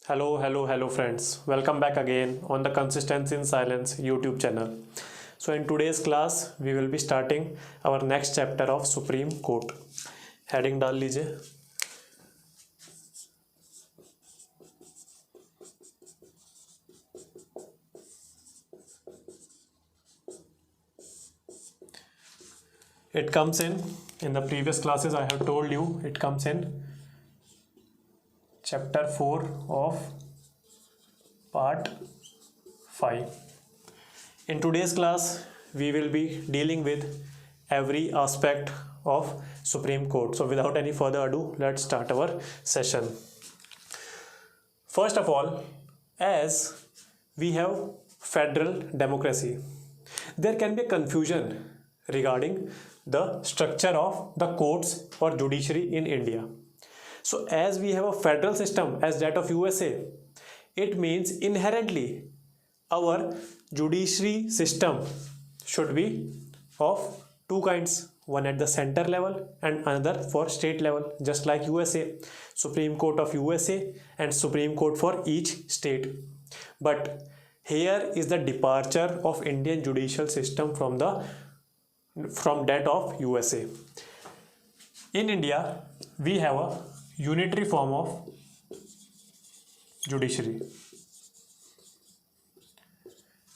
Hello friends. Welcome back again on the Consistency in Silence YouTube channel. So in today's class we will be starting our next chapter of Supreme Court. Heading डाल लीजिए. It comes in the previous classes I have told you it comes in chapter 4 of part 5. In today's class, we will be dealing with every aspect of Supreme Court. So without any further ado, let's start our session. First of all, as we have federal democracy, there can be a confusion regarding the structure of the courts or judiciary in India. So as we have a federal system as that of USA, it means inherently our judiciary system should be of two kinds, one at the center level and another for state level, just like USA, Supreme Court of USA and Supreme Court for each state. But here is the departure of Indian judicial system from that of USA. In India, we have a unitary form of judiciary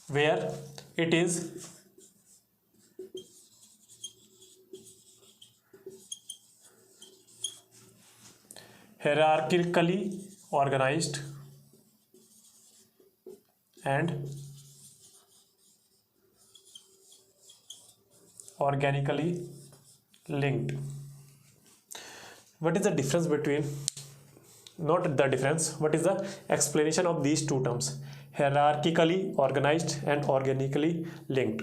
where it is hierarchically organized and organically linked. What is the difference between, not the difference, what is the explanation of these two terms, hierarchically organized and organically linked?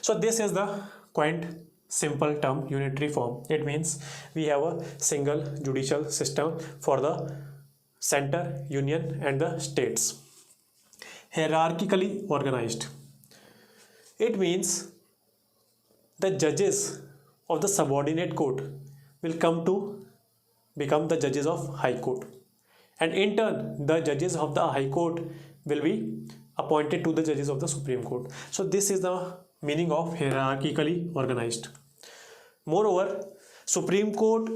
So this is the quaint simple term unitary form. It means we have a single judicial system for the center, union and the states. Hierarchically organized, it means the judges of the subordinate court will come to become the judges of high court, and in turn the judges of the high court will be appointed to the judges of the Supreme Court. So this is the meaning of hierarchically organized. Moreover, Supreme Court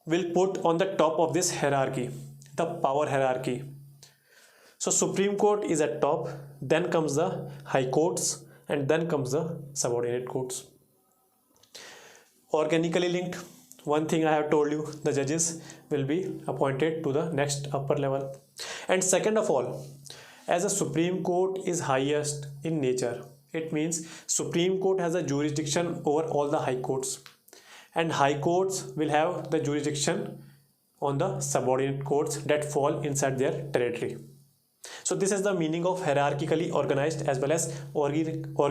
will put on the top of this hierarchy the power hierarchy. So Supreme Court is at top, then comes the high courts, and then comes the subordinate courts. Organically linked, one thing I have told you, the judges will be appointed to the next upper level. And second of all, as a Supreme Court is highest in nature, it means Supreme Court has a jurisdiction over all the high courts, and high courts will have the jurisdiction on the subordinate courts that fall inside their territory. So this is the meaning of hierarchically organized as well as organically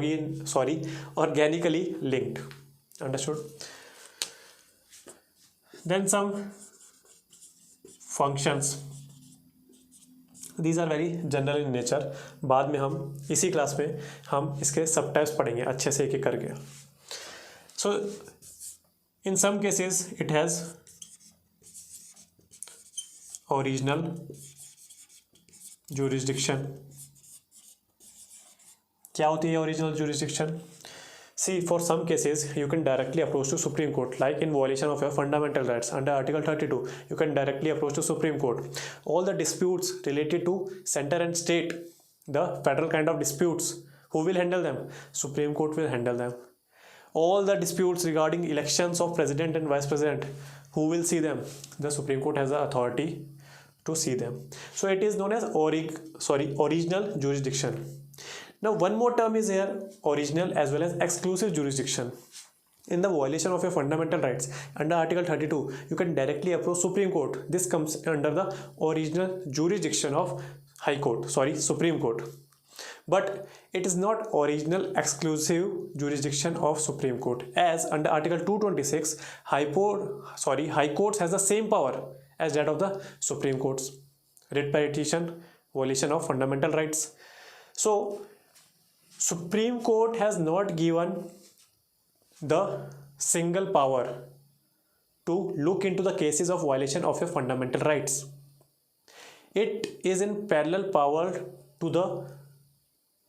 linked. Understood? Then some functions. These are very general in nature. बाद में हम इसी class में हम इसके सब types पढ़ेंगे अच्छे से एक एक करके. So in some cases it has original jurisdiction. क्या होती है original jurisdiction? See, for some cases you can directly approach to Supreme Court, like in violation of your fundamental rights under Article 32 you can directly approach to Supreme Court. All the disputes related to center and state, the federal kind of disputes, who will handle them? Supreme Court will handle them. All the disputes regarding elections of president and vice president, who will see them? The Supreme Court has the authority to see them. So it is known as original jurisdiction. Now one more term is here, original as well as exclusive jurisdiction. In the violation of your fundamental rights under Article 32 you can directly approach Supreme Court. This comes under the original jurisdiction of Supreme Court. But it is not original exclusive jurisdiction of Supreme Court, as under Article 226 high courts has the same power as that of the Supreme Courts. Writ petition, violation of fundamental rights. So Supreme Court has not given the single power to look into the cases of violation of your fundamental rights. It is in parallel power to the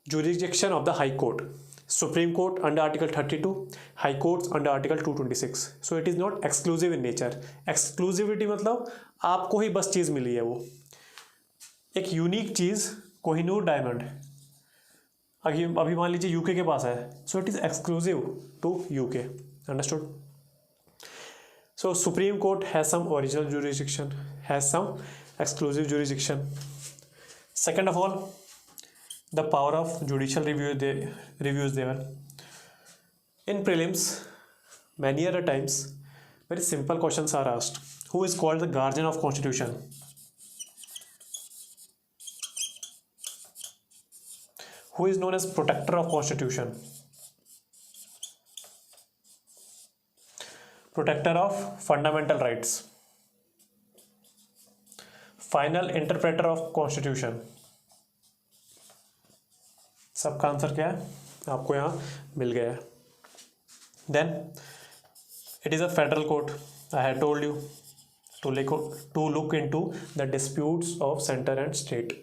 jurisdiction of the High Court. Supreme Court under Article 32, High Courts under Article 226. So it is not exclusive in nature. Exclusivity मतलब आपको ही बस चीज़ मिली है, वो एक unique चीज़, Kohinoor diamond अभी मान लीजिए UK के पास है, so it is exclusive to UK. Understood? So Supreme Court has some original jurisdiction, has some exclusive jurisdiction. Second of all, the power of judicial review is there. In prelims, many other times, very simple questions are asked. Who is called the guardian of constitution? Who is known as protector of constitution? Protector of fundamental rights. Final interpreter of constitution. सबका answer क्या है आपको यहाँ मिल गया है. Then it is a federal court. I had told you to look into the disputes of center and state.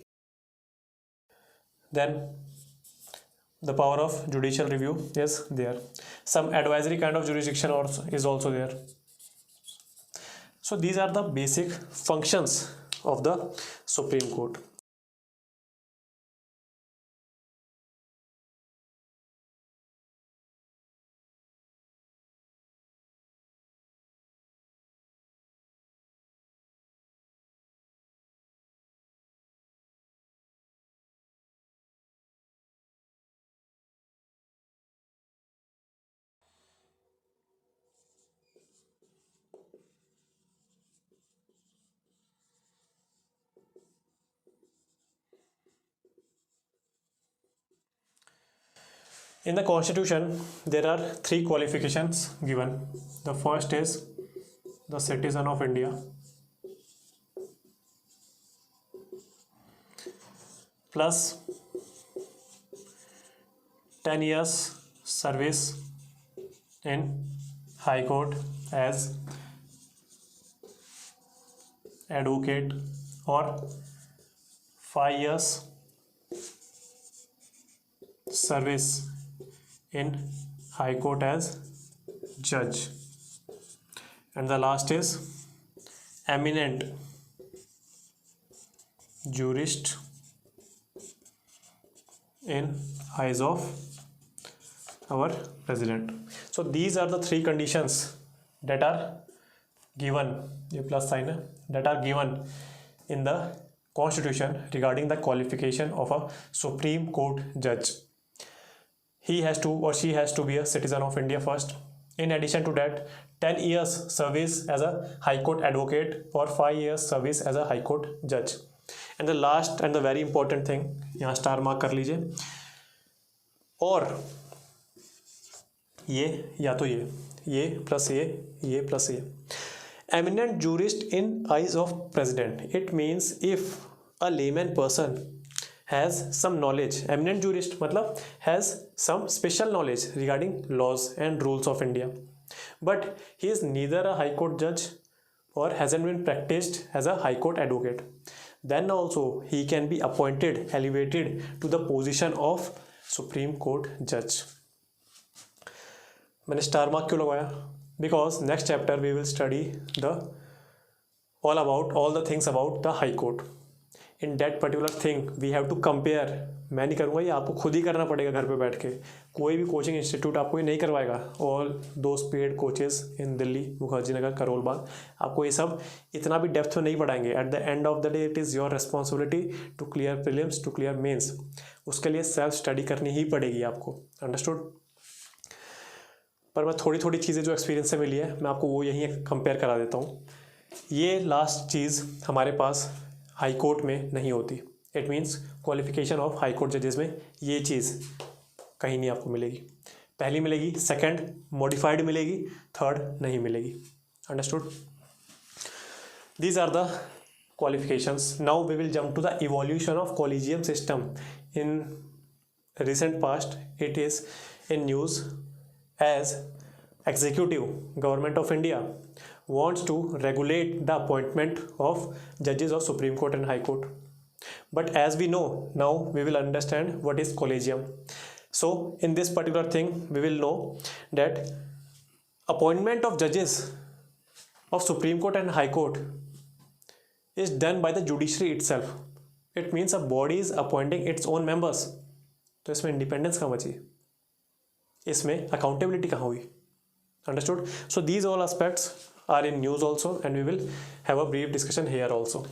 Then the power of judicial review is there. Some advisory kind of jurisdiction is also there. So these are the basic functions of the Supreme Court. In the Constitution, there are 3 qualifications given. The first is the citizen of India, plus 10 years service in High Court as advocate, or 5 years service in High Court as judge, and the last is eminent jurist in eyes of our president. So these are the 3 conditions that are given, ये plus sign है, that are given in the Constitution regarding the qualification of a Supreme Court judge. He has to or she has to be a citizen of India first. In addition to that, 10 years service as a High Court advocate or 5 years service as a High Court judge. And the last and the very important thing, यहाँ star mark कर लीजिए, और ये या तो ये plus ये plus ये. Eminent jurist in eyes of president. It means if a layman person has some knowledge, eminent jurist मतलब has some special knowledge regarding laws and rules of India, but he is neither a High Court judge or hasn't been practiced as a High Court advocate, then also he can be appointed, elevated to the position of Supreme Court judge. मैंने star mark क्यों लगाया? Because next chapter we will study all the things about the High Court. In that particular thing we have to compare. मैं नहीं करूँगा, ये आपको खुद ही करना पड़ेगा घर पे बैठ के. कोई भी कोचिंग इंस्टीट्यूट आपको ये नहीं करवाएगा. All those paid coaches in Delhi, Mukherjee Nagar, Karol Bagh आपको ये सब इतना भी डेप्थ में नहीं पढ़ाएंगे. At the end of the day it is your responsibility to clear prelims, to clear mains. उसके लिए सेल्फ स्टडी करनी ही पड़ेगी आपको. अंडरस्टूड? पर मैं थोड़ी थोड़ी चीज़ें जो एक्सपीरियंस से मिली है मैं आपको वो यहीं कंपेयर करा देता हूँ. ये लास्ट चीज़ हमारे पास हाई कोर्ट में नहीं होती. It means qualification of high court जजेस में ये चीज़ कहीं नहीं आपको मिलेगी. पहली मिलेगी, सेकंड मॉडिफाइड मिलेगी, थर्ड नहीं मिलेगी. Understood? These are the qualifications. Now we will jump to the evolution of collegium system. In recent past it is in news as executive government of India wants to regulate the appointment of judges of Supreme Court and High Court. But as we know, now we will understand what is collegium. So in this particular thing we will know that appointment of judges of Supreme Court and High Court is done by the judiciary itself. It means a body is appointing its own members. तो इसमें independence कहाँ बची, इसमें accountability कहाँ हुई? Understood? So these all aspects are in news also, and we will have a brief discussion here also.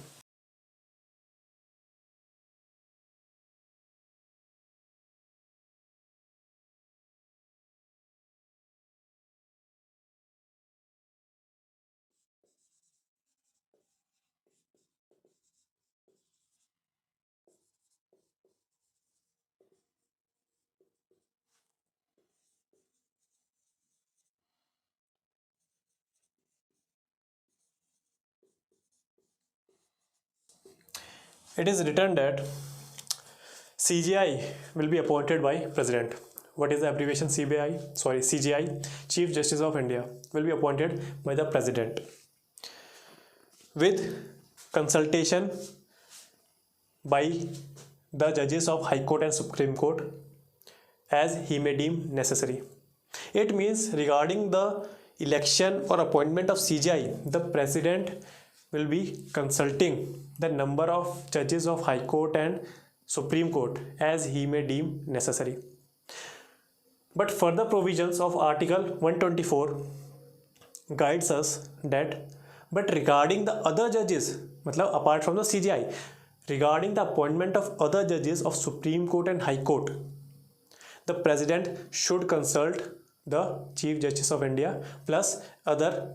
It is written that CJI will be appointed by President. What is the abbreviation CBI? Sorry, CJI, Chief Justice of India, will be appointed by the President with consultation by the judges of High Court and Supreme Court as he may deem necessary. It means regarding the election or appointment of CJI, the President will be consulting the number of judges of High Court and Supreme Court as he may deem necessary. But further provisions of Article 124 guides us that but regarding the other judges, मतलब apart from the CJI, regarding the appointment of other judges of Supreme Court and High Court, the President should consult the Chief Justice of India plus other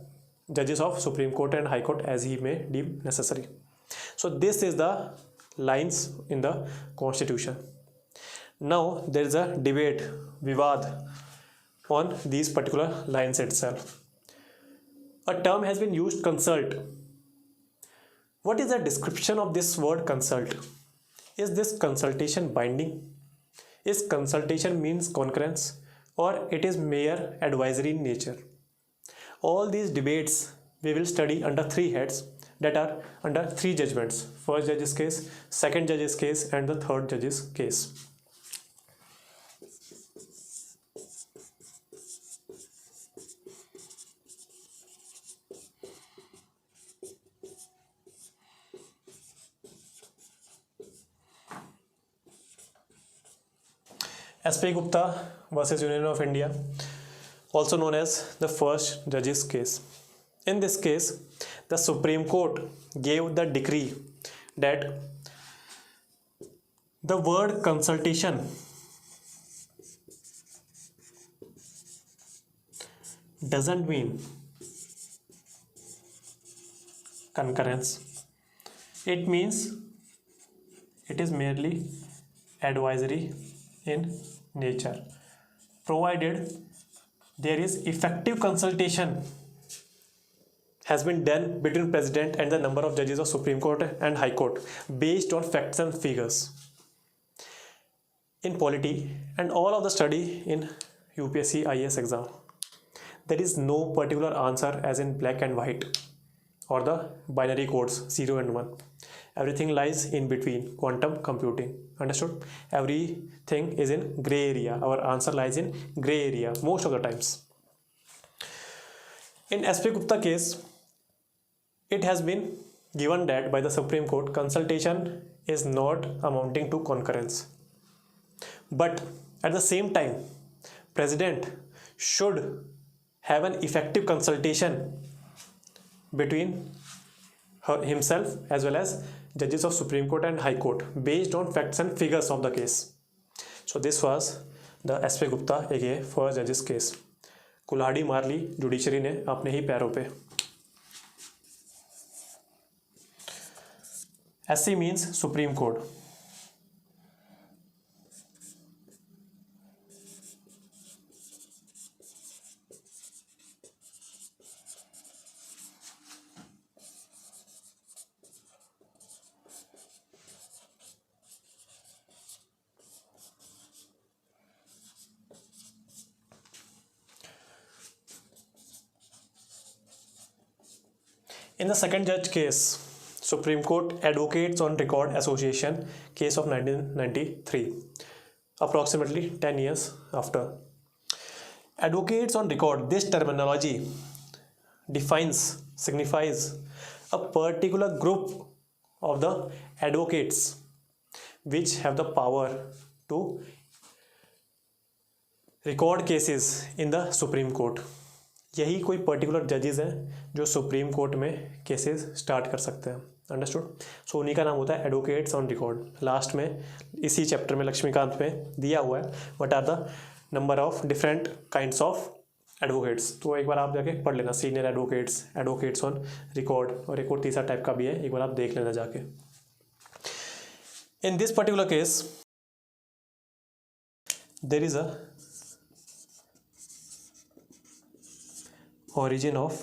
judges of Supreme Court and High Court as he may deem necessary. So this is the lines in the Constitution. Now there is a debate, vivad, on these particular lines itself. A term has been used, consult. What is the description of this word consult? Is this consultation binding? Is consultation means concurrence, or it is mere advisory in nature? All these debates we will study under three heads, that are under three judgments: first judge's case, second judge's case, and the third judge's case. SP Gupta versus Union of India, also known as the first judge's case. In this case, the Supreme Court gave the decree that the word consultation doesn't mean concurrence. It means it is merely advisory in nature, provided there is effective consultation has been done between President and the number of judges of Supreme Court and High Court based on facts and figures. In polity and all of the study in UPSC IAS exam, there is no particular answer as in black and white or the binary codes 0 and 1. Everything lies in between, quantum computing. Understood? Everything is in gray area. Our answer lies in gray area most of the times. In SP Gupta case, it has been given that by the Supreme Court consultation is not amounting to concurrence. But at the same time, President should have an effective consultation between himself as well as judges of Supreme Court and High Court based on facts and figures of the case. So this was the SP Gupta aka first judge's case. कुल्हाड़ी मार ली judiciary ने अपने ही पैरों पे. SC means Supreme Court. In the second judge case, Supreme Court Advocates on Record Association case of 1993, approximately 10 years after. Advocates on record, this terminology signifies a particular group of the advocates which have the power to record cases in the Supreme Court. यही कोई particular जजेस हैं जो supreme court में cases start कर सकते हैं. Understood. सो उन्हीं का नाम होता है एडवोकेट्स ऑन रिकॉर्ड. लास्ट में इसी चैप्टर में लक्ष्मीकांत में दिया हुआ है what are the number of different kinds of advocates. तो एक बार आप जाके पढ़ लेना, senior advocates, advocates on record, और एक और तीसरा टाइप का भी है, एक बार आप देख लेना जाके. In this particular case there is a origin of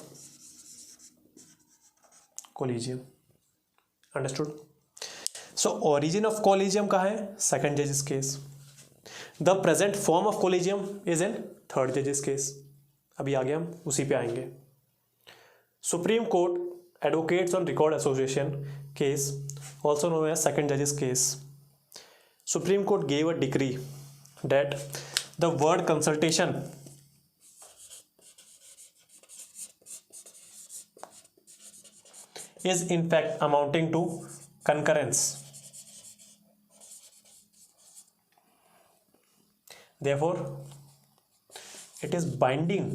collegium. Understood. So origin of collegium कहाँ है? Second judge's case. The present form of collegium is in third judge's case. अभी आगे हम उसी पे आएंगे. Supreme Court Advocates on Record Association case, also known as second judge's case. Supreme Court gave a decree that the word consultation is in fact amounting to concurrence. Therefore, it is binding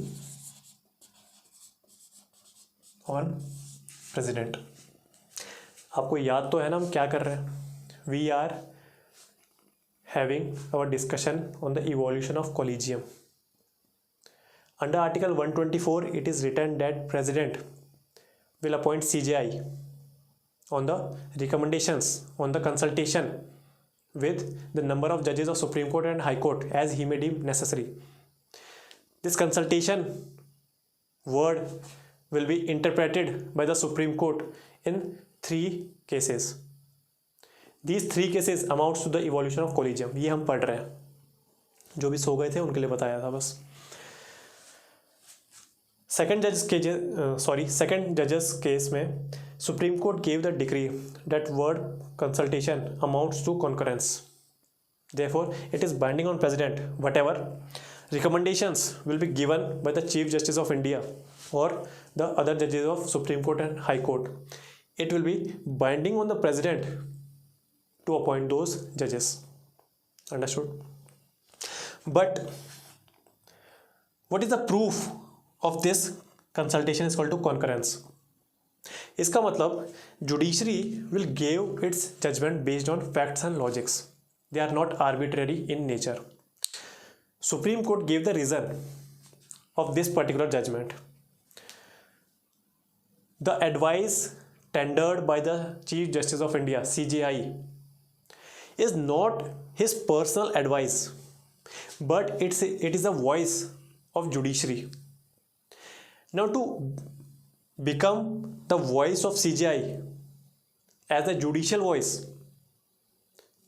on president. आपको याद तो है ना हम क्या कर रहे हैं? We are having our discussion on the evolution of collegium. Under Article 124, it is written that President will appoint CJI on the recommendations, on the consultation with the number of judges of Supreme Court and High Court as he may deem necessary. This consultation word will be interpreted by the Supreme Court in 3 cases. These 3 cases amounts to the evolution of collegium. ये हम पढ़ रहे हैं, जो भी सो गए थे उनके लिए बताया था बस. सेकेंड जजेस केस में supreme court gave the decree that word consultation amounts to concurrence. Therefore it is binding on president what ever recommendations will be given by the chief justice of India और the other जजेस of supreme court and high court. It will be binding on the president to appoint those जजेस. Understood. But what is the proof of this consultation is called to concurrence? इसका मतलब judiciary will give its judgment based on facts and logics. They are not arbitrary in nature. Supreme Court gave the reason of this particular judgment. The advice tendered by the Chief Justice of India, CJI, is not his personal advice, but it is a voice of judiciary. Now to become the voice of CJI as a judicial voice,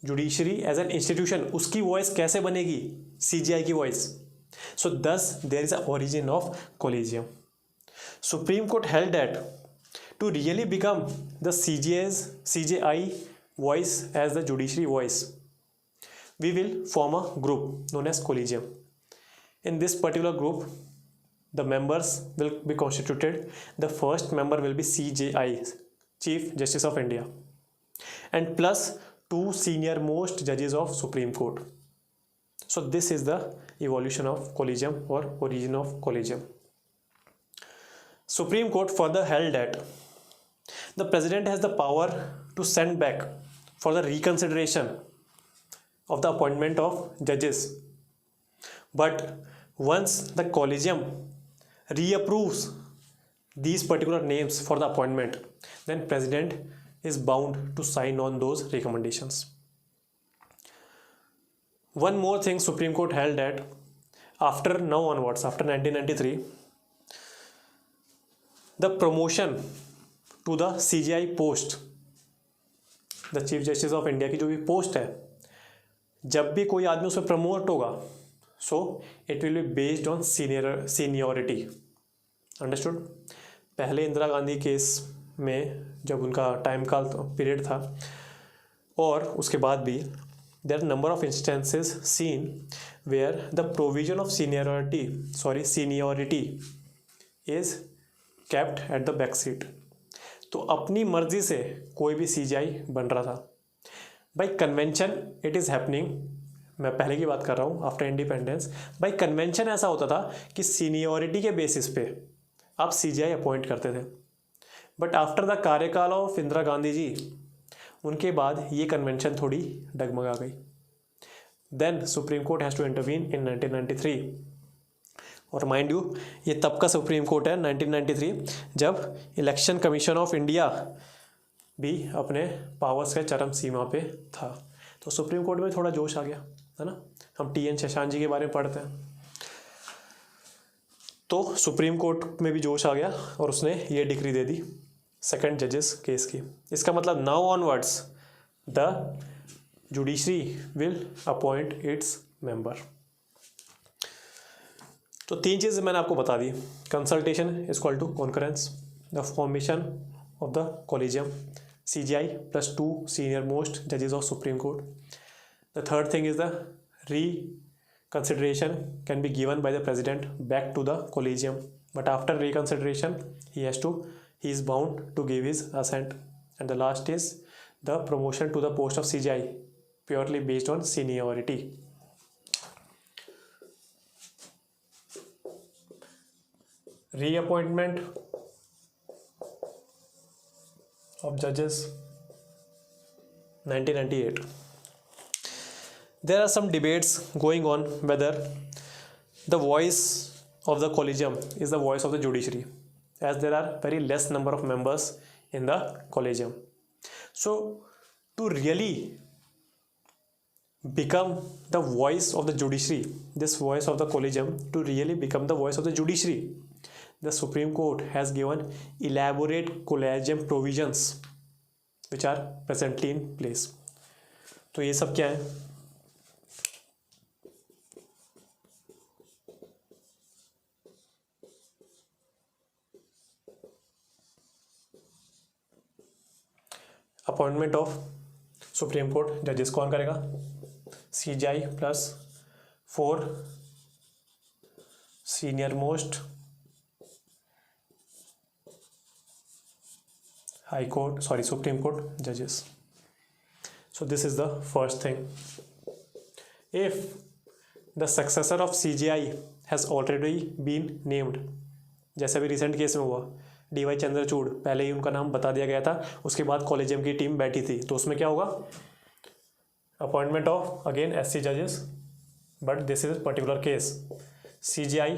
judiciary as an institution, उसकी voice कैसे बनेगी? CJI की voice. So thus there is a origin of collegium. Supreme Court held that to really become the CJI voice as the judiciary voice, we will form a group known as collegium. In this particular group, the members will be constituted. The first member will be CJI, Chief Justice of India, and plus 2 senior most judges of Supreme Court. So this is the evolution of collegium or origin of collegium. Supreme Court further held that the president has the power to send back for the reconsideration of the appointment of judges, but once the collegium reapproves these particular names for the appointment, then president is bound to sign on those recommendations. One more thing Supreme Court held that after now onwards, after 1993, the promotion to the CJI post, the Chief Justice of India की जो भी post है, जब भी कोई आदमी उसमें promote होगा, so it will be based on seniority. Understood? पहले इंदिरा गांधी केस में जब उनका टाइम काल पीरियड था, और उसके बाद भी there number of instances seen where the provision of seniority is kept at the back seat. तो अपनी मर्जी से कोई भी सीजीआई बन रहा था। By convention it is happening, मैं पहले की बात कर रहा हूँ, आफ्टर इंडिपेंडेंस बाई कन्वेंशन ऐसा होता था कि सीनियोरिटी के बेसिस पे आप सीजीआई अपॉइंट करते थे। बट आफ्टर द कार्यकाल ऑफ इंदिरा गांधी जी, उनके बाद ये कन्वेंशन थोड़ी डगमगा गई। Then supreme court has to intervene in 1993। और माइंड यू, ये तब का सुप्रीम कोर्ट है 1993, जब इलेक्शन कमीशन ऑफ इंडिया भी अपने पावर्स के चरम सीमा पे था। तो सुप्रीम कोर्ट में थोड़ा जोश आ गया, है ना। हम टी.एन. शशांक जी के बारे में पढ़ते हैं, तो सुप्रीम कोर्ट में भी जोश आ गया और उसने ये डिक्री दे दी सेकंड जजेस केस की। इसका मतलब now onwards the judiciary will appoint its member. तो 3 चीज़ें मैंने आपको बता दी। Consultation is equal to concurrence, the formation of the collegium, CGI plus 2 senior most judges of Supreme Court. The third thing is the reconsideration can be given by the president back to the collegium, but after reconsideration he is bound to give his assent. And the last is the promotion to the post of CGI purely based on seniority. Reappointment of judges 1998. There are some debates going on whether the voice of the collegium is the voice of the judiciary, as there are very less number of members in the collegium. So to really become the voice of the judiciary, this voice of the collegium, to really become the voice of the judiciary, the Supreme Court has given elaborate collegium provisions which are presently in place. तो ये सब क्या है? Appointment of supreme court जजेस कौन करेगा? CGI plus 4 senior most Supreme Court judges. So this is the first thing. If the successor of CGI has already been named, जैसे अभी रिसेंट केस में हुआ DY चंद्रचूड़, पहले ही उनका नाम बता दिया गया था, उसके बाद कॉलेजियम की टीम बैठी थी, तो उसमें क्या होगा? अपॉइंटमेंट ऑफ अगेन SC जजेस, but this is particular case CGI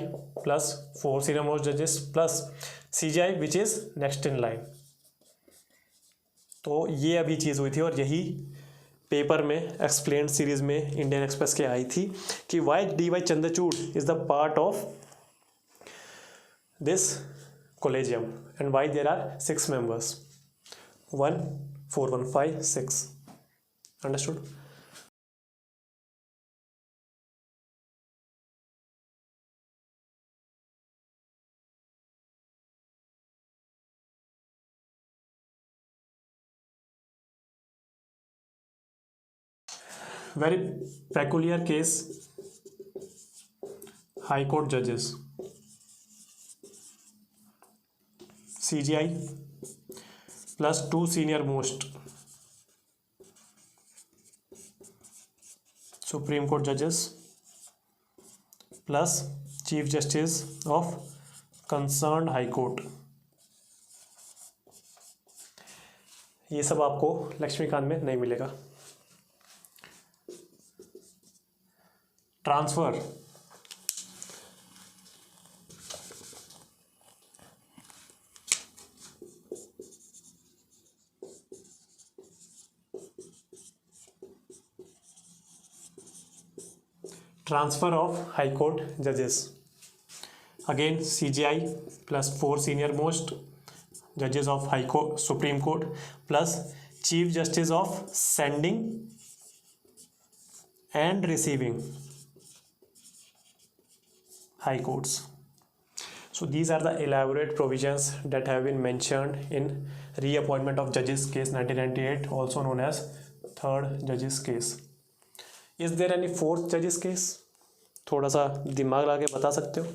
plus 4 senior most जजेस plus CGI which is next in line. तो ये अभी चीज़ हुई थी और यही पेपर में एक्सप्लेन्ड सीरीज में इंडियन एक्सप्रेस के आई थी कि why DY Chandrachud is the part of this collegium and why there are 6 members, 1 4 1 5 6. Understood? Very peculiar case, High Court judges, CGI plus 2 senior most Supreme Court judges plus Chief Justice of concerned High Court. ये सब आपको लक्ष्मीकांत में नहीं मिलेगा। Transfer, transfer of high court जजेस, again CGI plus 4 senior most जजेस of high court supreme court plus chief justice of sending and receiving high courts. So these are the elaborate provisions that have been mentioned in reappointment of judges case 1998, also known as third judges case. Is there any fourth judges case? थोड़ा सा दिमाग लगा के बता सकते हो?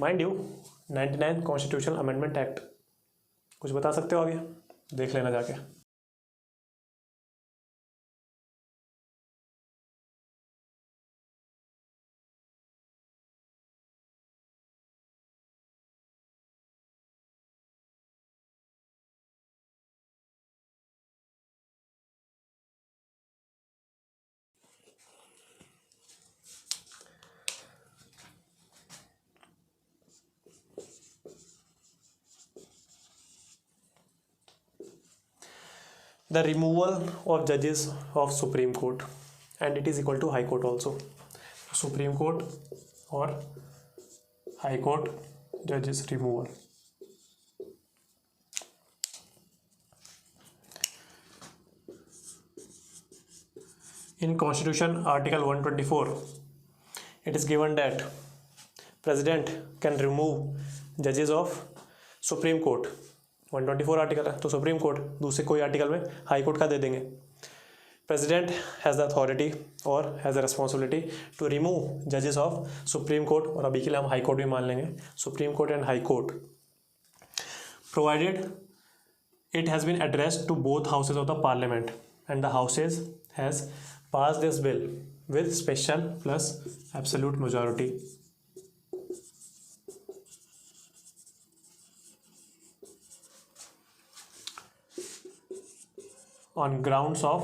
Mind you 99 constitutional amendment act, कुछ बता सकते हो आगे? देख लेना जाके. The removal of judges of Supreme Court, and it is equal to High Court also. Supreme Court or High Court judges removal. In Constitution Article 124, it is given that President can remove judges of Supreme Court. 124 article है तो supreme court, दूसरे कोई article में high court का दे देंगे. President has the authority और has the responsibility to remove जजेस ऑफ सुप्रीम कोर्ट, और अभी के लिए हम हाई कोर्ट भी मान लेंगे, supreme court and high court, provided it has been addressed to both houses of the parliament and the houses has passed this bill with special plus absolute majority. On grounds of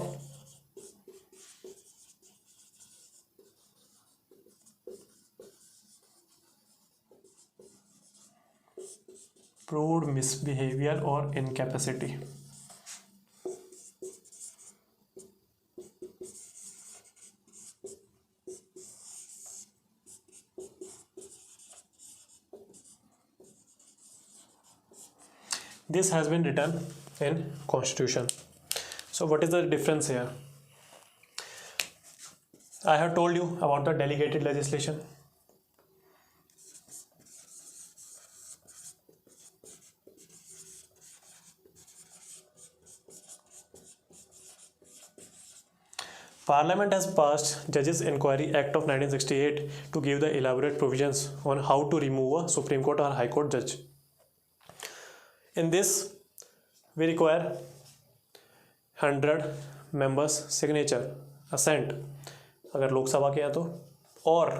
proved misbehavior or incapacity. This has been written in Constitution. So what is the difference here? I have told you about the delegated legislation. Parliament has passed Judges Inquiry Act of 1968 to give the elaborate provisions on how to remove a Supreme Court or High Court judge. In this, we require 100 members signature assent अगर लोकसभा के हैं तो, और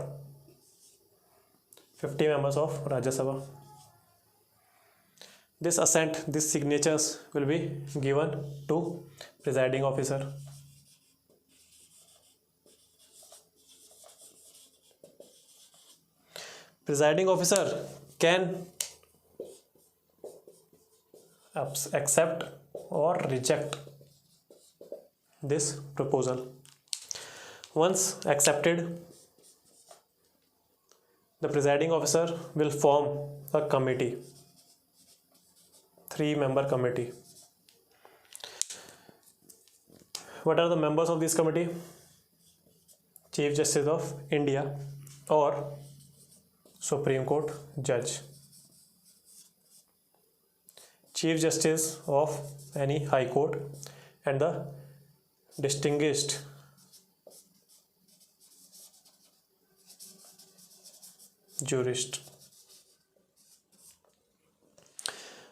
50 members of Rajya Sabha. This assent, these signatures will be given to presiding officer. Presiding officer can accept or reject this proposal. Once accepted, the presiding officer will form a committee, 3-member committee. What are the members of this committee? Chief Justice of India or Supreme Court judge, Chief Justice of any High Court, and the distinguished jurist.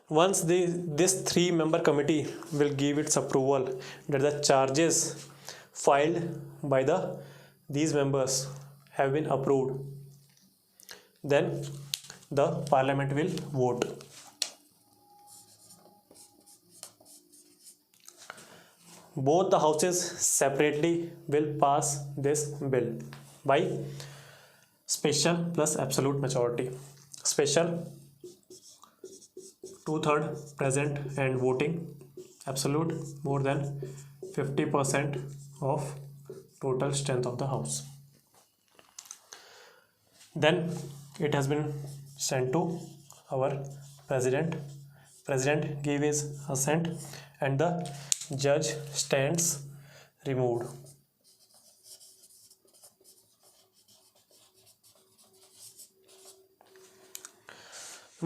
Once this 3-member committee will give its approval that the charges filed by these members have been approved, then the parliament will vote. Both the houses separately will pass this bill by special plus absolute majority. Special 2/3 present and voting, absolute more than 50% of total strength of the house. Then it has been sent to our president. President gave his assent and the judge stands removed.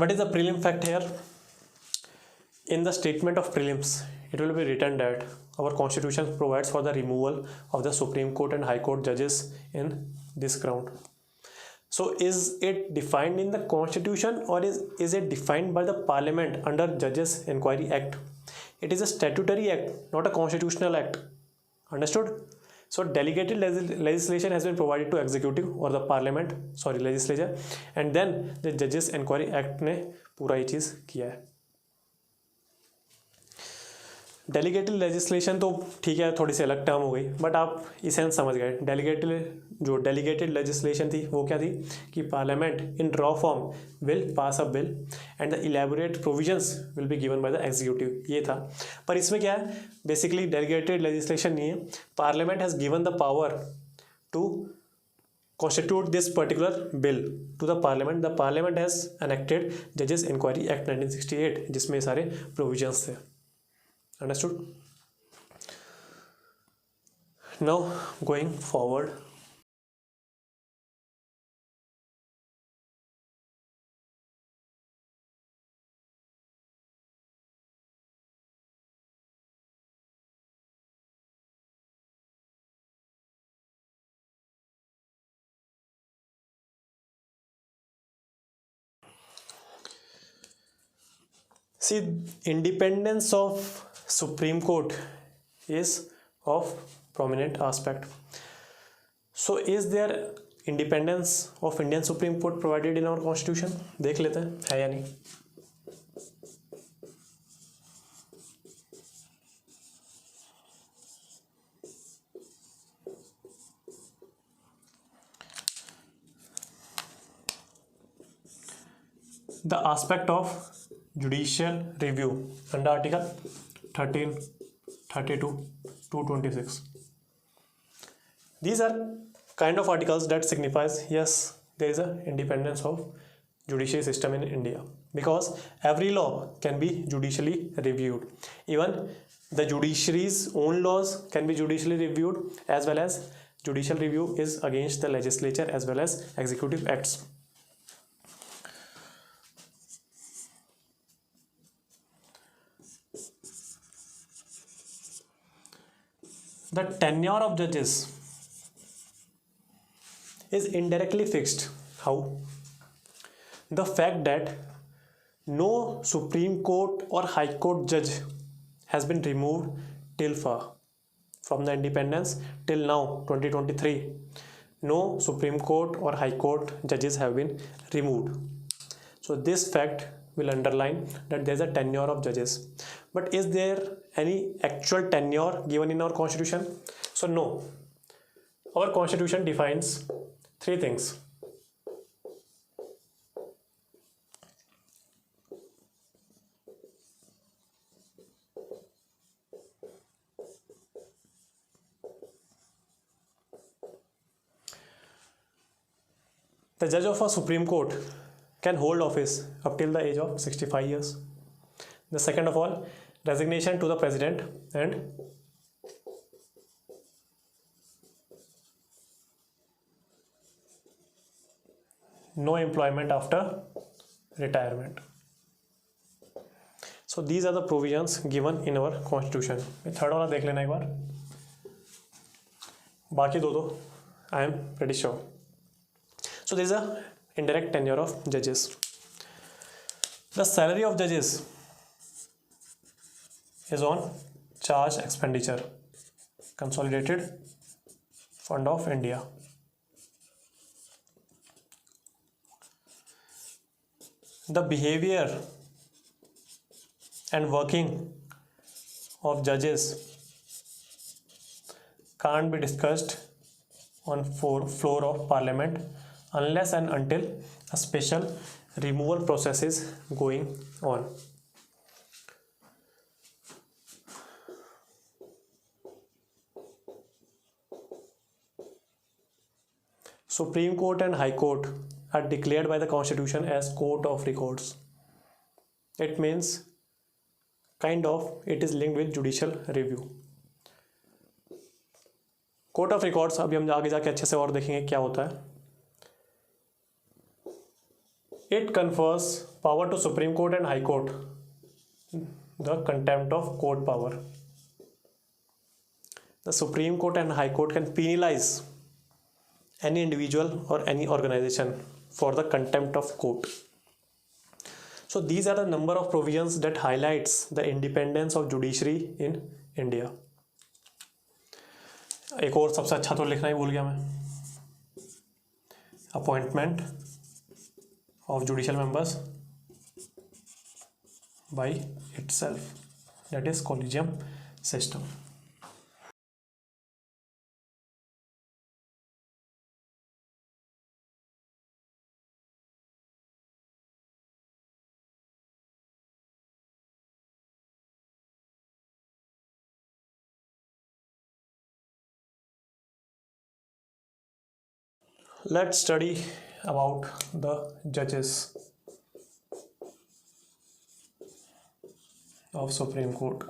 What is the prelim fact here? In the statement of prelims, it will be written that our constitution provides for the removal of the Supreme Court and High Court judges in this ground. So is it defined in the constitution, or is it defined by the parliament under Judges Inquiry Act? It is a statutory act, not a constitutional act. Understood? So delegated legislation has been provided to executive or the parliament, sorry legislature, and then the Judges Inquiry Act ने पूरा ये चीज़ किया है. Delegated legislation तो ठीक है, थोड़ी सी अलग टर्म हो गई, बट आप इसेंस समझ गए. डेलीगेटेड लेजिस्लेशन थी वो क्या थी कि parliament in raw form will pass a bill and the elaborate provisions will be given by the executive, ये था. पर इसमें क्या है, बेसिकली डेलीगेटेड लेजिस्लेशन नहीं है. Parliament has given the power to constitute this particular bill to the parliament. The parliament has enacted Judges Inquiry Act 1968 जिसमें सारे provisions थे. Understood? Now going forward, see, independence of Supreme Court is of prominent aspect. So is there independence of Indian Supreme Court provided in our constitution? देख लेते हैं है या नहीं. The aspect of judicial review under Article 13, 32, 226. These are kind of articles that signifies yes, there is a independence of judiciary system in India, because every law can be judicially reviewed. Even the judiciary's own laws can be judicially reviewed, as well as judicial review is against the legislature as well as executive acts. The tenure of judges is indirectly fixed. How? The fact that no Supreme Court or High Court judge has been removed till far from the independence till now 2023. No Supreme Court or High Court judges have been removed. So this fact will underline that there is a tenure of judges. But is there any actual tenure given in our constitution? So no. Our constitution defines three things. The judge of a Supreme Court can hold office up till the age of 65 years. The second of all, resignation to the president, and no employment after retirement. So these are the provisions given in our constitution. Third वाला देख लेना एक बार, बाकी दो I am pretty sure. So there is a indirect tenure of judges. The salary of judges is on charge expenditure, Consolidated Fund of India. The behavior and working of judges can't be discussed on floor of Parliament unless and until a special removal process is going on. Supreme Court and High Court are declared by the Constitution as court of records. It means kind of it is linked with judicial review. Court of records अभी हम आगे जाके अच्छे से और देखेंगे क्या होता है. It confers power to Supreme Court and High Court, the contempt of court power. The Supreme Court and High Court can penalize any individual or any organization for the contempt of court. So these are the number of provisions that highlights the independence of judiciary in India. एक और सबसे अच्छा तो लिखना ही भूल गया मैं, appointment of judicial members by itself, that is collegium system. Let's study about the judges of Supreme Court.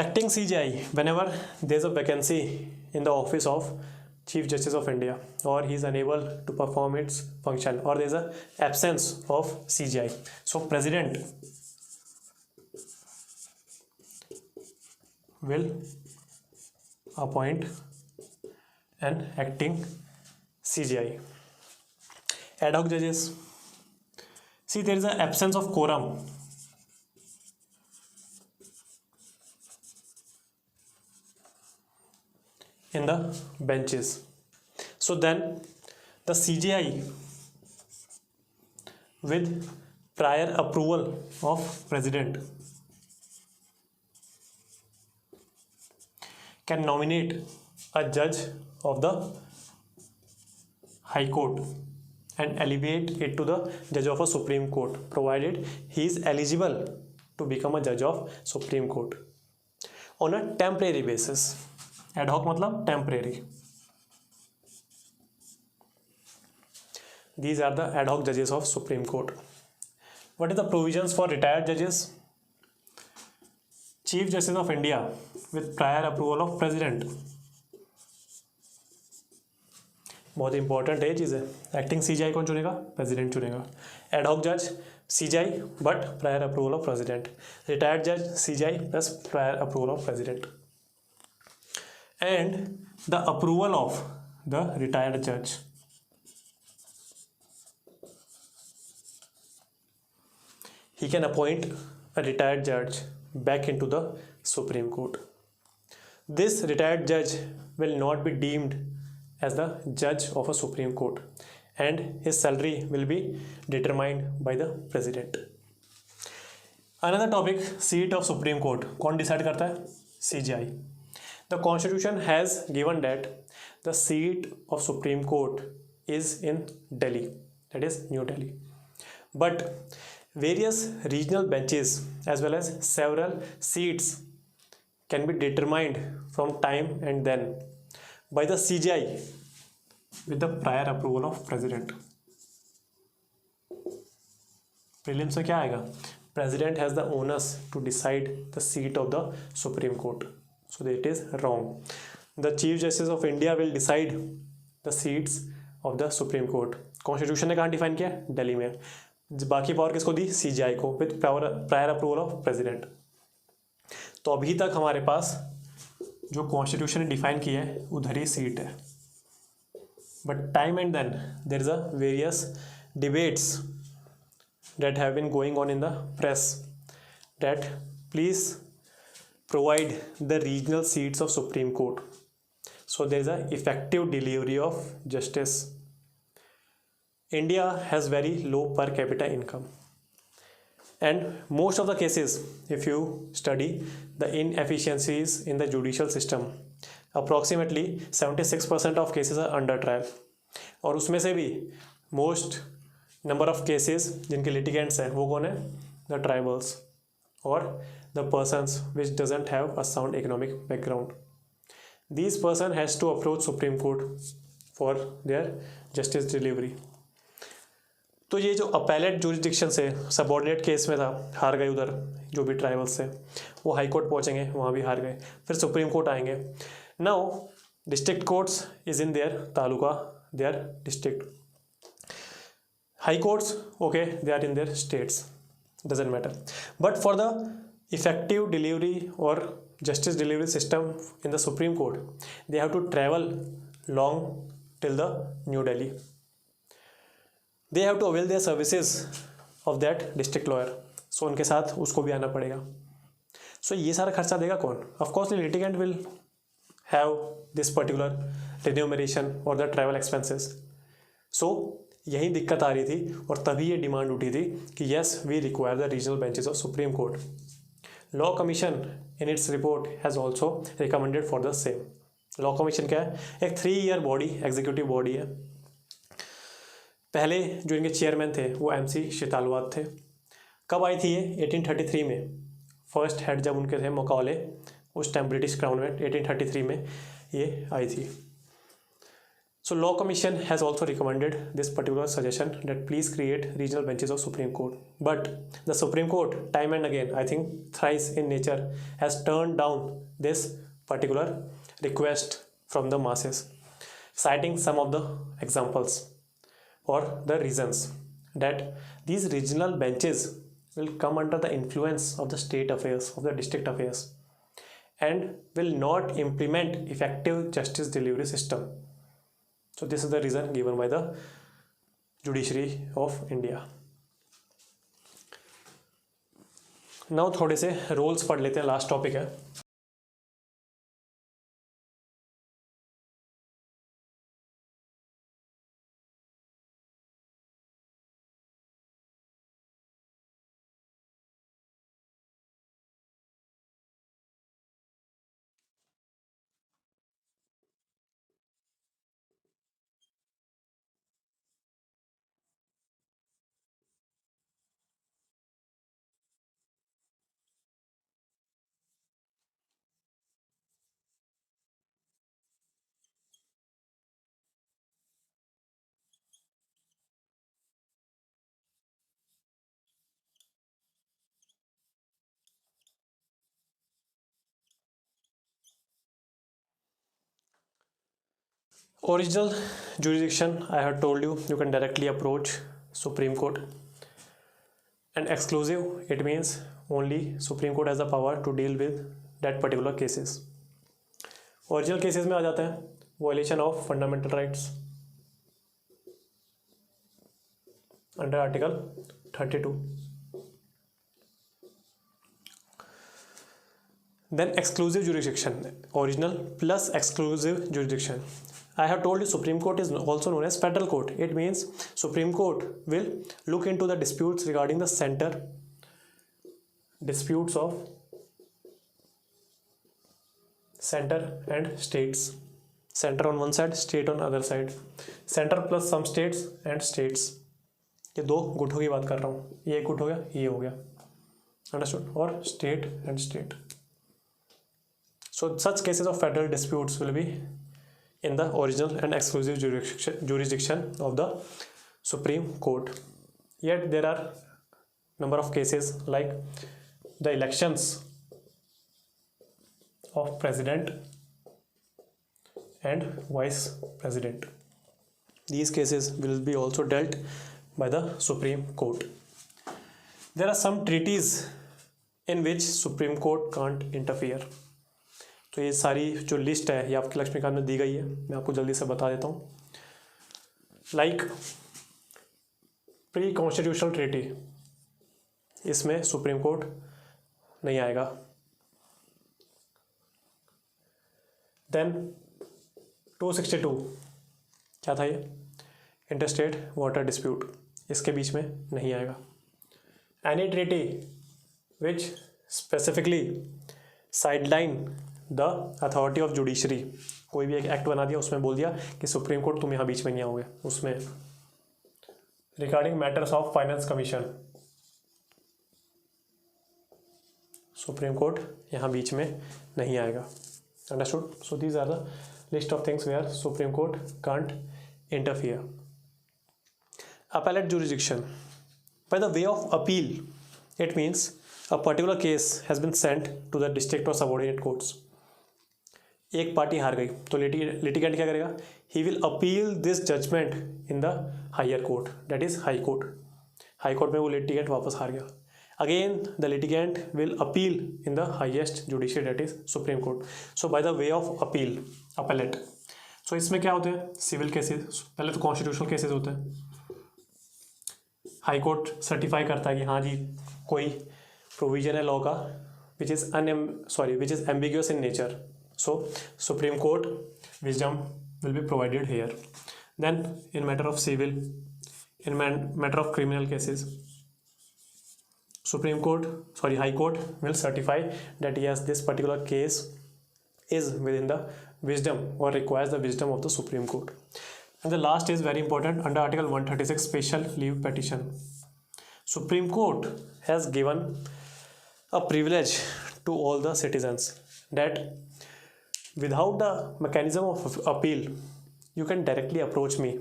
Acting CJI, whenever there is a vacancy in the office of Chief Justice of India, or he is unable to perform its function, or there is a absence of CJI, so President will appoint an acting CJI. Ad hoc judges, see there is an absence of quorum in the benches, so then the CJI with prior approval of President can nominate a judge of the High Court and elevate it to the judge of a Supreme Court, provided he is eligible to become a judge of Supreme Court on a temporary basis. Ad hoc मतलब temporary. These are the ad hoc judges of Supreme Court. What is the provisions for retired judges? Chief Justice of India with prior approval of President. बहुत important है चीज़ है. Acting CJI कौन चुनेगा? President चुनेगा. Ad hoc जज CJI but prior approval of president. Retired जज CJI plus prior approval of president. And the approval of the retired judge. He can appoint a retired judge back into the Supreme Court. This retired judge will not be deemed as the judge of a Supreme Court, and his salary will be determined by the president. Another topic, seat of Supreme Court. कौन decide करता है? CJI. The Constitution has given that the seat of Supreme Court is in Delhi, that is New Delhi. But various regional benches as well as several seats can be determined from time and then by the CJI with the prior approval of President. Prelims में क्या आएगा? President has the onus to decide the seat of the Supreme Court. So that is wrong. The Chief Justice of India will decide the seats of the Supreme Court. Constitution ने कहाँ define किया? दिल्ली में. बाकी power किसको दी? CJI को with prior approval of President. तो अभी तक हमारे पास जो कॉन्स्टिट्यूशन ने डिफाइन किया है उधर ही सीट है. But time and then there is a various debates that have been going on in the press that please provide the regional seats of Supreme Court so there is a effective delivery of justice. India has very low per capita income, and most of the cases, if you study the inefficiencies in the judicial system, approximately 76% of cases are under trial, और उसमें से भी most number of cases जिनके litigants हैं वो कौन है? The tribals और the persons which doesn't have a sound economic background. These person has to approach Supreme Court for their justice delivery. तो ये जो अपेलेट जुरिडिक्शन से सबऑर्डिनेट केस में था, हार गए उधर जो भी ट्राइबल्स थे, वो हाई कोर्ट पहुँचेंगे, वहाँ भी हार गए, फिर सुप्रीम कोर्ट आएंगे. Now district courts is in their taluka, their district. High courts okay, they are in their states, doesn't matter. But for the effective delivery or justice delivery system in the Supreme Court, they have to travel long till the New Delhi. They have to avail their services of that district lawyer. So उनके साथ उसको भी आना पड़ेगा. So ये सारा खर्चा देगा कौन? Of course the litigant will have this particular remuneration or the travel expenses. So यही दिक्कत आ रही थी और तभी ये डिमांड उठी थी कि yes we require the regional benches of Supreme Court. Law commission in its report has also recommended for the same. Law commission क्या है? एक 3 ईयर बॉडी, एग्जीक्यूटिव बॉडी है. पहले जो इनके चेयरमैन थे वो MC शितालवाद थे. कब आई थी ये? 1833 में. फर्स्ट हेड जब उनके थे मकौले, उस टाइम ब्रिटिश क्राउन में 1833 में ये आई थी. So Law Commission has also recommended this particular suggestion that please create regional benches of Supreme Court. But the Supreme Court, time and again, I think thrice in nature, has turned down this particular request from the masses, citing some of the examples or the reasons that these regional benches will come under the influence of the state affairs, of the district affairs, and will not implement effective justice delivery system. So this is the reason given by the judiciary of India. Now थोड़े से roles पढ़ लेते हैं, last topic है. Original jurisdiction, I have told you, you can directly approach Supreme Court. And exclusive, it means only Supreme Court has the power to deal with that particular cases. Original cases में आ जाते हैं violation of fundamental rights under Article 32. Then exclusive jurisdiction, original plus exclusive jurisdiction. I have told you Supreme Court is also known as federal court. It means Supreme Court will look into the disputes regarding the center, disputes of center and states. Center on one side, state on other side. Center plus some states and states. ये दो गुटों की बात कर रहा हूँ. ये एक गुट हो गया, ये हो गया. Understood? और state and state. So such cases of federal disputes will be in the original and exclusive jurisdiction of the Supreme Court. Yet there are number of cases like the elections of president and vice president. These cases will be also dealt by the Supreme Court. There are some treaties in which Supreme Court can't interfere. तो ये सारी जो list है ये आपके लक्ष्मीकांत में दी गई है, मैं आपको जल्दी से बता देता हूँ. लाइक प्री कॉन्स्टिट्यूशनल ट्रीटी, इसमें सुप्रीम कोर्ट नहीं आएगा. देन 262 क्या था ये? इंटरस्टेट वाटर डिस्प्यूट, इसके बीच में नहीं आएगा. Any treaty which specifically sideline the authority of judiciary, कोई भी एक एक्ट बना दिया उसमें बोल दिया कि सुप्रीम कोर्ट तुम यहाँ बीच में नहीं आओगे, उसमें regarding matters of finance commission, supreme court यहाँ बीच में नहीं आएगा। Understood? So these are the list of things where supreme court can't interfere. Appellate jurisdiction. By the way of appeal, it means a particular case has been sent to the district or subordinate courts. एक party हार गई तो litigant क्या करेगा? He will appeal this judgment in the higher court, that is high court. High court में वो litigant वापस हार गया. Again the litigant will appeal in the highest judiciary, that is Supreme Court. So by the way of appeal, appellate. So इसमें क्या होते हैं? Civil cases. पहले तो कॉन्स्टिट्यूशनल केसेस होते हैं. हाई कोर्ट सर्टिफाई करता है कि हाँ जी कोई प्रोविजन है लॉ का which is ambiguous in nature, so supreme court wisdom will be provided here. Then in matter of civil, in matter of criminal cases, high court will certify that yes this particular case is within the wisdom or requires the wisdom of the Supreme Court. And the last is very important, under Article 136 special leave petition. Supreme Court has given a privilege to all the citizens that without the mechanism of appeal you can directly approach me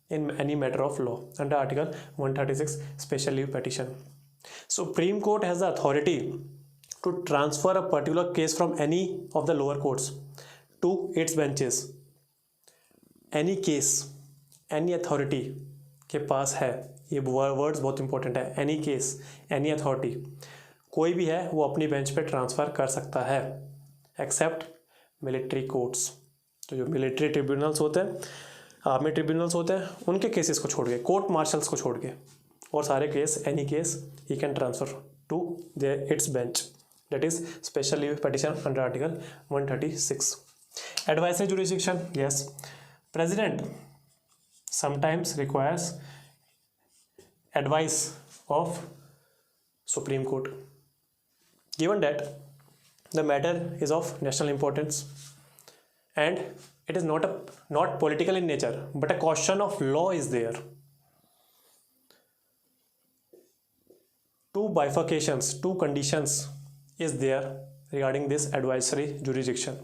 in any matter of law under Article 136 special leave petition. Supreme Court has the authority to transfer a particular case from any of the lower courts to its benches. Any case, any authority के पास है, ये words बहुत important है. Any case, any authority, कोई भी है वो अपनी बेंच पे ट्रांसफ़र कर सकता है एक्सेप्ट मिलिट्री कोर्ट्स. तो जो मिलिट्री ट्रिब्यूनल्स होते हैं, आर्मी ट्रिब्यूनल्स होते हैं, उनके केसेस को छोड़ के, कोर्ट मार्शल्स को छोड़ के, और सारे केस एनी केस ही can transfer to its bench. That is special leave petition under Article 136. Advisory jurisdiction, yes. President sometimes requires advice of Supreme Court. Given that the matter is of national importance and it is not political in nature, but a caution of law is there. Two bifurcations, two conditions is there regarding this advisory jurisdiction.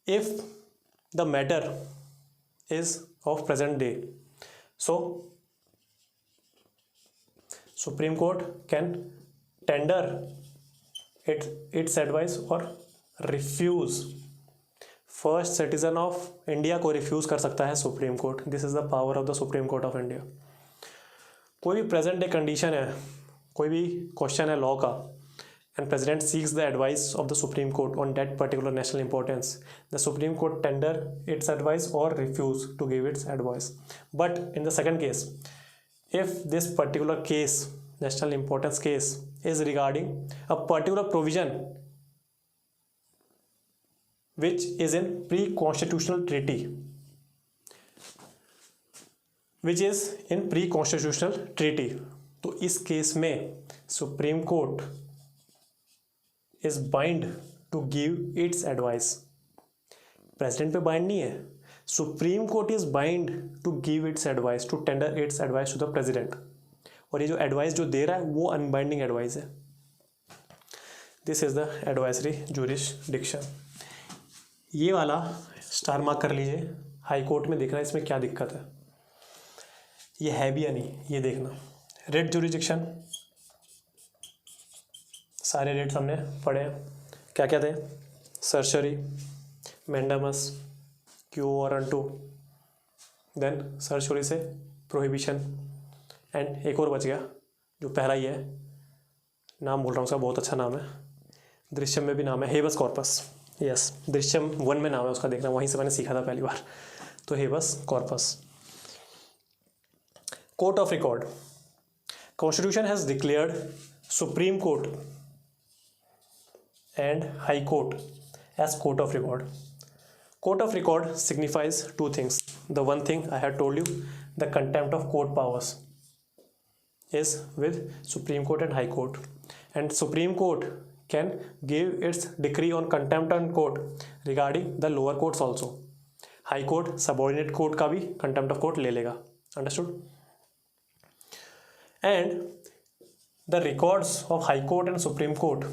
If the matter is of present day, so Supreme Court can tender its advice or refuse. First citizen of India को refuse कर सकता है Supreme Court. This is the power of the Supreme Court of India. कोई भी present day condition है, कोई भी question है लॉ का, and president seeks the advice of the supreme court on that particular national importance, the supreme court tender its advice और refuse to give its advice. But in the second case, if this particular case, national importance case, is regarding a particular provision which is in pre constitutional treaty, which is in pre constitutional treaty, तो इस case में supreme court is bind to give its advice. President पे bind नहीं है, supreme court is bind to give its advice, to tender its advice to the president. और ये जो advice जो दे रहा है वो अनबाइंडिंग एडवाइस है. This is the advisory jurisdiction. ये वाला स्टार मार्क कर लीजिए. हाई कोर्ट में देखना इसमें क्या दिक्कत है, ये है भी या नहीं ये देखना. रेट ज्यूरिसडिक्शन, सारे रेट्स हमने पढ़े. क्या क्या थे? सर्शरी, मैंडामस, क्यू और अनटू, देन सर्शरी से प्रोहिबिशन, एंड एक और बच गया जो पहला ही है, नाम बोल रहा हूँ उसका, बहुत अच्छा नाम है, दृश्यम में भी नाम है, हेबस कॉर्पस. यस, दृश्यम 1 में नाम है उसका, देखना वहीं से मैंने सीखा था पहली बार. तो habeas corpus. Court of record. Constitution has declared Supreme Court and High Court as court of record. Court of record signifies two things. The one thing I had told you, the contempt of court powers is with Supreme Court and High Court, and Supreme Court can give its decree on contempt on court regarding the lower courts also. High Court subordinate court का भी contempt of court ले लेगा. Understood? And the records of High Court and Supreme Court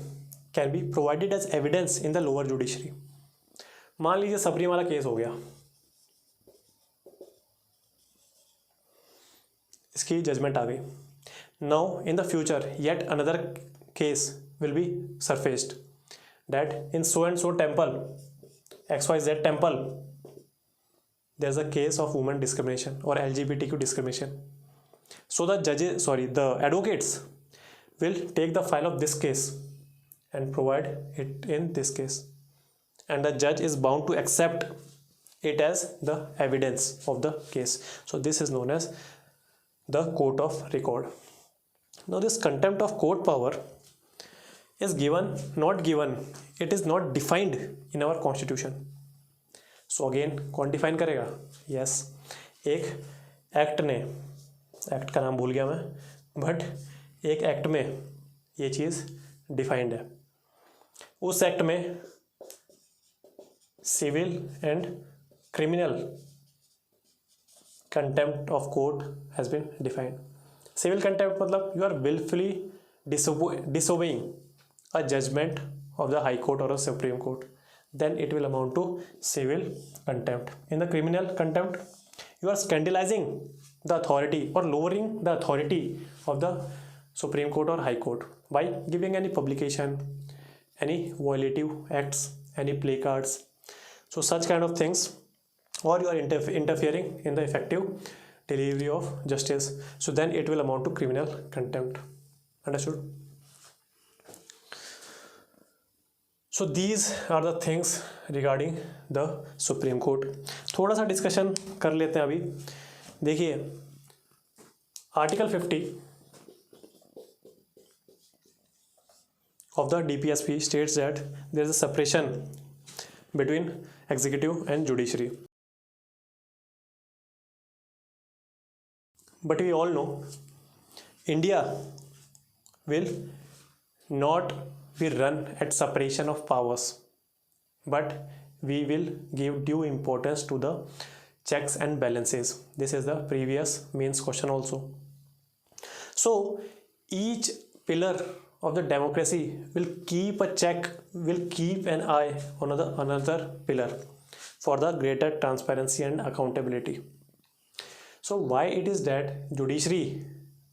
can be provided as evidence in the lower judiciary. मान लीजिए सबरी वाला case हो गया, इसकी जजमेंट आ गई. Now in the future yet another case will be surfaced that in so and so temple, XYZ temple, there's a case of women discrimination or LGBTQ discrimination. So the advocates will take the file of this case and provide it in this case, and the judge is bound to accept it as the evidence of the case. So this is known as the court of record. Now this contempt of court power is given, not given, it is not defined in our constitution. So again कौन define करेगा? Yes, एक act ने, act का नाम भूल गया मैं, but एक एक्ट में ये चीज़ डिफाइंड है. उस एक्ट में civil and criminal contempt of court has been defined. Civil contempt मतलब you are wilfully disobeying a judgment of the High Court or a Supreme Court, then it will amount to civil contempt. In the criminal contempt, you are scandalizing the authority or lowering the authority of the Supreme Court or High Court by giving any publication, any violative acts, any placards, so such kind of things, or you are interfering in the effective delivery of justice, so then it will amount to criminal contempt. Understood? So these are the things regarding the Supreme Court. थोड़ा सा discussion कर लेते हैं अभी. देखिए article 50 of the DPSP states that there is a separation between executive and judiciary. But we all know India will not be run at separation of powers, but we will give due importance to the checks and balances. This is the previous mains question also. So each pillar of the democracy will keep a check, will keep an eye on another pillar for the greater transparency and accountability. So why it is that judiciary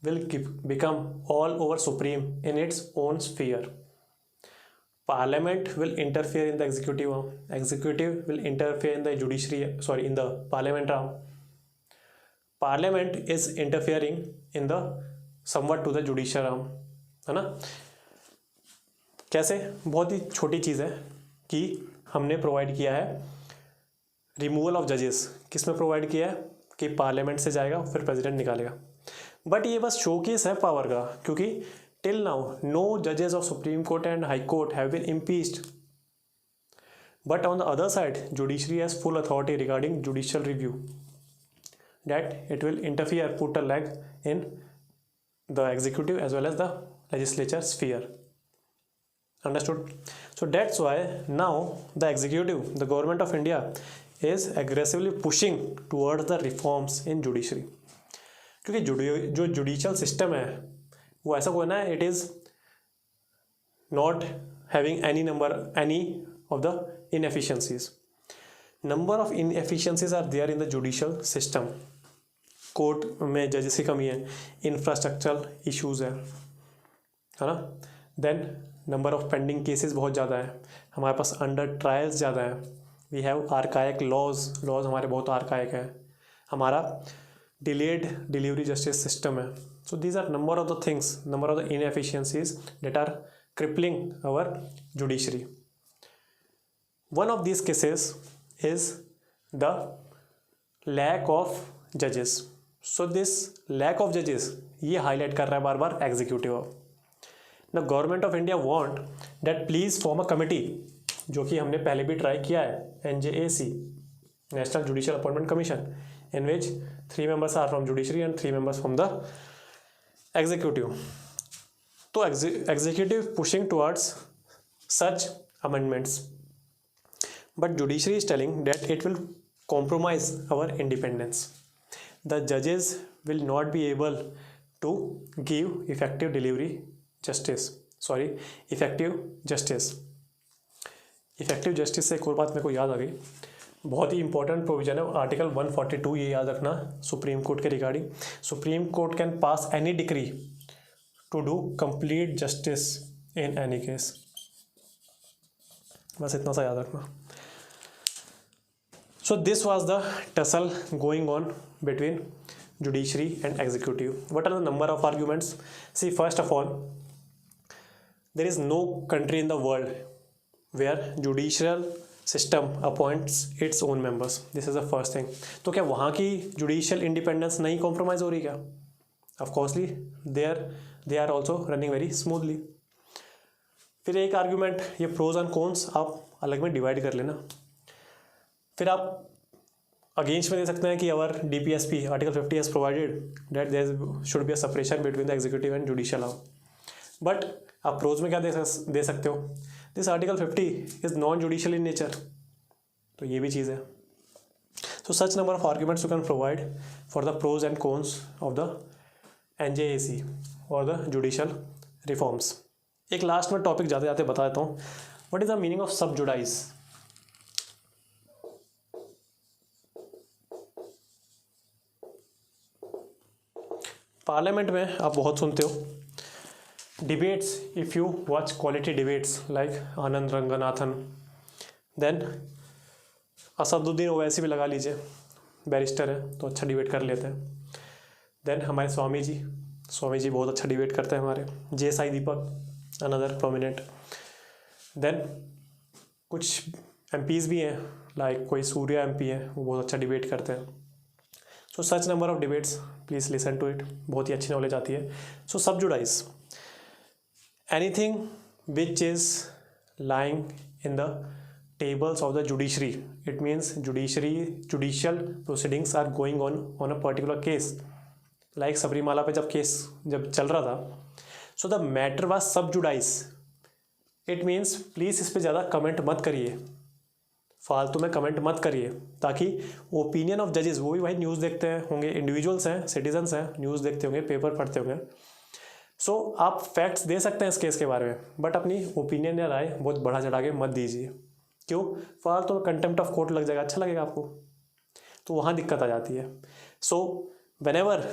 will become all over supreme in its own sphere? Parliament will interfere in the executive arm. Executive will interfere in the judiciary, in the parliament arm. Parliament is interfering in the somewhat to the judicial arm, है ना? कैसे? बहुत ही छोटी चीज़ है कि हमने provide किया है रिमूवल ऑफ जजेस. किस में प्रोवाइड किया है? कि पार्लियामेंट से जाएगा फिर प्रेसिडेंट निकालेगा. बट ये बस शोकेस है पावर का, क्योंकि till now no judges of Supreme Court and High Court have been impeached. But on the other side, judiciary has full authority regarding judicial review, that it will interfere, put a leg in the executive as well as the legislature sphere. Understood? So that's why now the executive, the government of India, is aggressively pushing towards the reforms in judiciary. क्योंकि जो judicial system है वो ऐसा कोई ना, it is not having any of the inefficiencies. Number of inefficiencies are there in the judicial system. Court में जजेस की कमी है, इंफ्रास्ट्रक्चरल इश्यूज है ना. Then number of pending cases बहुत ज़्यादा है, हमारे पास अंडर ट्रायल्स ज़्यादा है. वी हैव आर्काइक लॉज हमारे बहुत आर्काइक है. हमारा डिलेड डिलीवरी जस्टिस सिस्टम है. So these are number of the things, number of the inefficiencies that are crippling our judiciary. One of these cases is the lack of judges. So this lack of judges ये highlight कर रहा है बार बार executive. The government of India want that please form a committee, जो कि हमने पहले भी try किया है, NJAC, National Judicial Appointment Commission, in which 3 members are from judiciary and 3 members from the executive. तो executive pushing towards such amendments, but judiciary is telling that it will compromise our independence. the judges will not be able to give effective justice. Effective justice से एक और बात मेरे को याद आ गई, बहुत ही इंपॉर्टेंट प्रोविजन है आर्टिकल 142, ये याद रखना सुप्रीम कोर्ट के regarding. Supreme court can pass any decree to do complete justice in any case. बस इतना सा याद रखना. So this was the tussle going on between judiciary and executive. What are the number of arguments? See, first of all, there is no country in the world where judicial system appoints its own members. This is the first thing. तो क्या वहाँ की judicial independence नहीं compromise हो रही क्या? Of course, they are also running very smoothly. फिर एक argument, ये pros and cons आप अलग में divide कर लेना. फिर आप अगेंस्ट में दे सकते हैं कि our DPSP article 50 has provided that there should be a separation between the executive and judicial arm. But आप प्रोज में क्या दे सकते हो, this article 50 is non judicial in nature. तो ये भी चीज़ है. So such number of arguments you can provide for the pros and cons of the NJAC और द जुडिशियल रिफॉर्म्स. एक लास्ट में टॉपिक जाते जाते बता देता हूँ, what is the meaning of sub judice. Parliament में आप बहुत सुनते हो debates. If you watch quality debates like Anand Ranganathan, then Asaduddin Owaisi भी लगा लीजिए, बैरिस्टर है तो अच्छा डिबेट कर लेते हैं. देन हमारे स्वामी जी बहुत अच्छा डिबेट करते हैं हमारे. JSI दीपक अनदर प्रोमिनेंट. देन कुछ MPs भी हैं लाइक कोई सूर्या MP है, वो बहुत अच्छा डिबेट करते हैं. So such number of debates, please listen to it, बहुत ही अच्छी नॉलेज आती है. So sub judice anything which is lying in the tables of the judiciary. It means judicial proceedings are going on a particular case. Like Sabarimala पे जब चल रहा था, सो द मैटर वाज सब जुडाइज. इट मीन्स प्लीज़ इस पर ज़्यादा comment मत करिए, फालतू में कमेंट मत करिए, ताकि ओपिनियन ऑफ जजेस, वो भी भाई न्यूज़ देखते हैं होंगे, इंडिविजुअल्स हैं, सिटीजन्स हैं, न्यूज़ देखते होंगे, पेपर पढ़ते होंगे. सो आप फैक्ट्स दे सकते हैं इस केस के बारे में, बट अपनी ओपिनियन या राय बहुत बढ़ा चढ़ा के मत दीजिए. क्यों? फालतू में कंटेम्प्ट ऑफ कोर्ट लग जाएगा, अच्छा लगेगा आपको, तो वहाँ दिक्कत आ जाती है. सो व्हेनेवर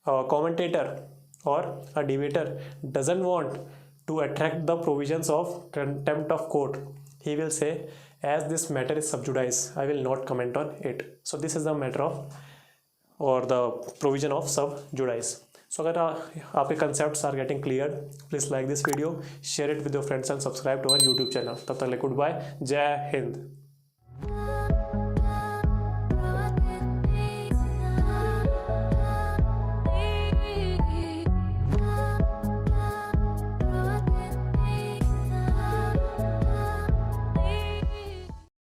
कॉमेंटेटर और a debater doesn't want to attract the provisions of contempt of court, he will say, as this matter is sub judice, I will not comment on it. So this is the matter of or the provision of sub judice. So अगर आपके concepts are getting cleared, please like this video, share it with your friends and subscribe to our YouTube channel. तब तक good bye, जय हिंद.